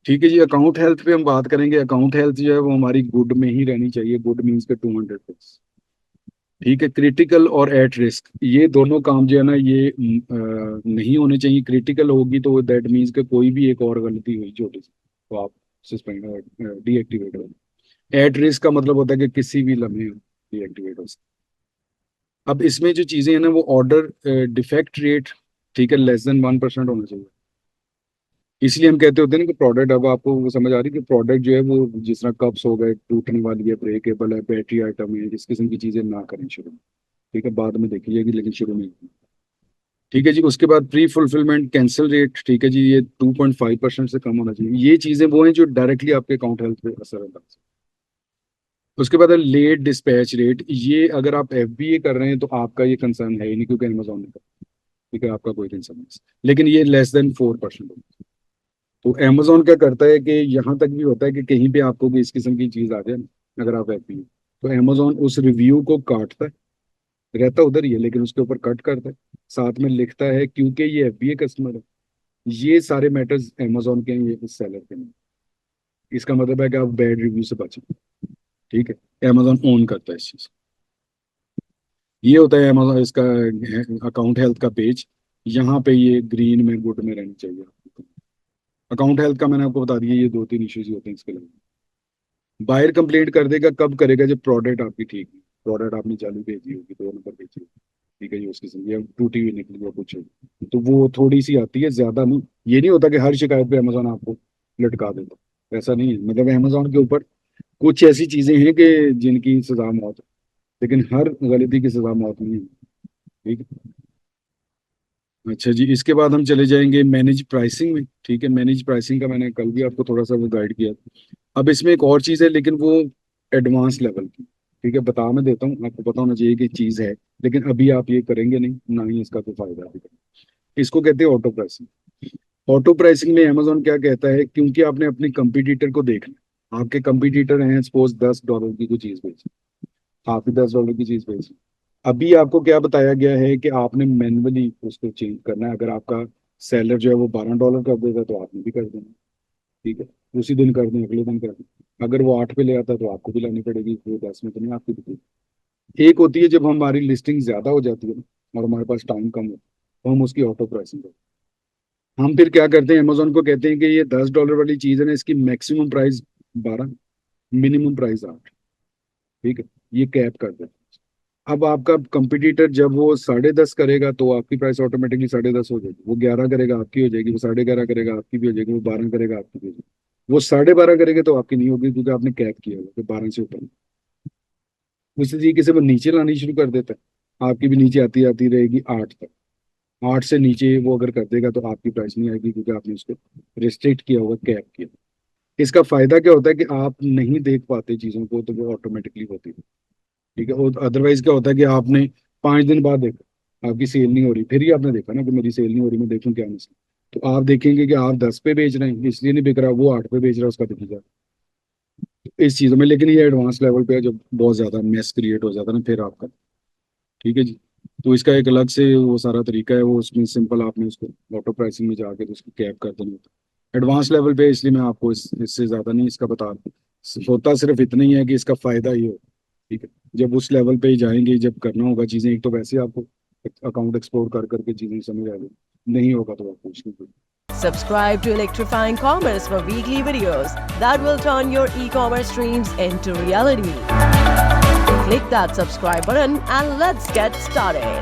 ठीक है जी, account health पे हम बात करेंगे। अकाउंट हेल्थ जो है वो हमारी गुड में ही रहनी चाहिए। गुड मीन्स के 200 ठीक है। क्रिटिकल और एट रिस्क ये दोनों काम जो है ना ये नहीं होने चाहिए। क्रिटिकल होगी तो दैट मीन्स कि कोई भी एक और गलती हुई छोटी सी तो आप सस्पेंड डीएक्टिवेट हो। एट रिस्क का मतलब होता है कि किसी भी लम्हे डीएक्टिवेट हो सकता है। अब इसमें जो चीजें हैं ना वो ऑर्डर डिफेक्ट रेट ठीक है लेस देन 1% होना चाहिए। इसलिए हम कहते होते हैं ना कि प्रोडक्ट, अब आपको वो समझ आ रही है कि प्रोडक्ट जो है वो जिस तरह कप्स हो गए, टूटने वाली है, ब्रेकेबल है, बैटरी आइटम है, इस किस्म की चीजें ना करें शुरू में। ठीक है, बाद में देखी जाएगी लेकिन शुरू में नहीं। ठीक है जी। उसके बाद प्री फुलफिलमेंट कैंसिल रेट ठीक है जी, ये 2.5% से कम होना चाहिए। ये चीजें वो हैं जो डायरेक्टली आपके अकाउंट हेल्थ पे असर डाल सकती हैं। उसके बाद है लेट डिस्पैच रेट। ये अगर आप एफबीए कर रहे हैं तो आपका ये कंसर्न है ही नहीं, क्योंकि अमेजोन ने कर। ठीक है, आपका कोई कंसर्न नहीं। लेकिन ये लेस देन 4%। तो अमेजोन क्या करता है कि यहाँ तक भी होता है कि कहीं पे आपको भी इस किस्म की चीज आ जाए ना, अगर आप एफबीए, तो अमेजोन उस रिव्यू को काटता है। रहता उधर ही है लेकिन उसके ऊपर कट करता है। साथ में लिखता है क्योंकि ये एफबीए कस्टमर है। ये सारे मैटर्स अमेजोन के हैं, ये इस सेलर के नहीं। इसका मतलब है कि आप बैड रिव्यू से बचें। ठीक है, अमेजोन ओन करता है इस चीज। ये होता है अमेजोन इसका अकाउंट हेल्थ का पेज। यहाँ पे ये ग्रीन में गुड में रहनी चाहिए। अकाउंट हेल्थ का मैंने आपको बता दिया, ये दो तीन इश्यूज होते हैं इसके लिए। बायर कंप्लेंट कर देगा कब करेगा, जब प्रोडक्ट आपकी ठीक है। प्रोडक्ट आपने चालू भेजी होगी, 2 नंबर भेजी होगी, ठीक है जी, उसकी समझिए टूटी हुई निकली या कुछ होगी, तो वो थोड़ी सी आती है, ज्यादा नहीं। ये नहीं होता कि हर शिकायत पे अमेजोन आपको लटका देता, ऐसा नहीं है। मतलब अमेजोन के ऊपर कुछ ऐसी चीजें हैं कि जिनकी सजा मौत है, लेकिन हर गलती की सजा मौत नहीं है। ठीक है। अच्छा जी, इसके बाद हम चले जाएंगे मैनेज प्राइसिंग में। ठीक है, मैनेज प्राइसिंग का मैंने कल भी आपको थोड़ा सा वो गाइड किया। अब इसमें एक और चीज़ है लेकिन वो एडवांस लेवल की। ठीक है, बता मैं देता हूँ, आपको पता होना चाहिए कि चीज़ है, लेकिन अभी आप ये करेंगे नहीं, ना ही इसका कोई फायदा है। इसको कहते हैं ऑटो प्राइसिंग। ऑटो प्राइसिंग में अमेजोन क्या कहता है, क्योंकि आपने अपनी कंपटीटर को देखना। आपके कंपटीटर हैं सपोज $10 की कोई चीज़ बेची, आप भी $10 की चीज़ बेची। अभी आपको क्या बताया गया है कि आपने मैनुअली उसको चेंज करना है। अगर आपका सेलर जो है वो $12 कर देगा तो आपने भी कर देना। ठीक है, उसी दिन कर दें, अगले दिन कर दें। अगर वो 8 पे ले आता है तो आपको भी लानी पड़ेगी, वो 10 में तो नहीं आपकी बिकेगी। एक होती है जब हमारी लिस्टिंग ज्यादा हो जाती है ना और हमारे पास टाइम कम हो, तो हम उसकी ऑटो प्राइसिंग करते हैं। हम फिर क्या करते हैं, अमेजोन को कहते हैं कि ये $10 वाली चीज है ना, इसकी मैक्सिमम प्राइस 12, मिनिमम प्राइस 8। ठीक है, ये कैप कर देते हैं। अब आपका कंपटीटर जब वो 10.5 करेगा तो आपकी प्राइस ऑटोमेटिकली 10.5 हो जाएगी। वो 11 करेगा आपकी हो जाएगी, वो 11.5 करेगा आपकी भी हो जाएगी, वो 12 करेगा आपकी भी हो जाएगी। वो 12.5 करेगा तो आपकी नहीं होगी, क्योंकि आपने कैप किया होगा कि 12 से ऊपर। उसी तरीके से वो नीचे लानी शुरू कर देता है, आपकी भी नीचे आती आती रहेगी 8 तक। 8 से नीचे वो अगर कर देगा तो आपकी प्राइस नहीं आएगी, क्योंकि आपने उसको रिस्ट्रिक्ट किया होगा, कैप किया। इसका फायदा क्या होता है कि आप नहीं देख पाते चीजों को, तो वो ऑटोमेटिकली होती है। ठीक है, और अदरवाइज क्या होता है कि आपने 5 दिन बाद देखा आपकी सेल नहीं हो रही, फिर ही आपने देखा ना कि मेरी सेल नहीं हो रही, मैं देखूं क्या मसला। तो आप देखेंगे कि आप 10 पे बेच रहे हैं इसलिए नहीं बिक रहा, वो 8 पे बेच रहा है, उसका दिख जाए इस चीज़ों में। लेकिन ये एडवांस लेवल पे है, जब बहुत ज्यादा मेस क्रिएट हो जाता है ना फिर आपका। ठीक है जी। तो इसका एक अलग से वो सारा तरीका है, वो उसमें सिंपल आपने उसको ऑटो प्राइसिंग में जाके तो उसको कैप कर देना होता है एडवांस लेवल पे। इसलिए मैं आपको इससे ज्यादा नहीं इसका बता रहा। होता सिर्फ इतना ही है कि इसका फायदा ही हो। ठीक है, जब उस लेवल पे ही जाएंगे, जब करना होगा चीजें, एक तो वैसे ही आपको अकाउंट एक्सप्लोर कर करके चीजें समझ आ जाएगी, नहीं होगा तो आप पूछ लीजिए। Subscribe to Electrifying Commerce for weekly videos that will turn your e-commerce dreams into reality. Click that subscribe button and let's get started.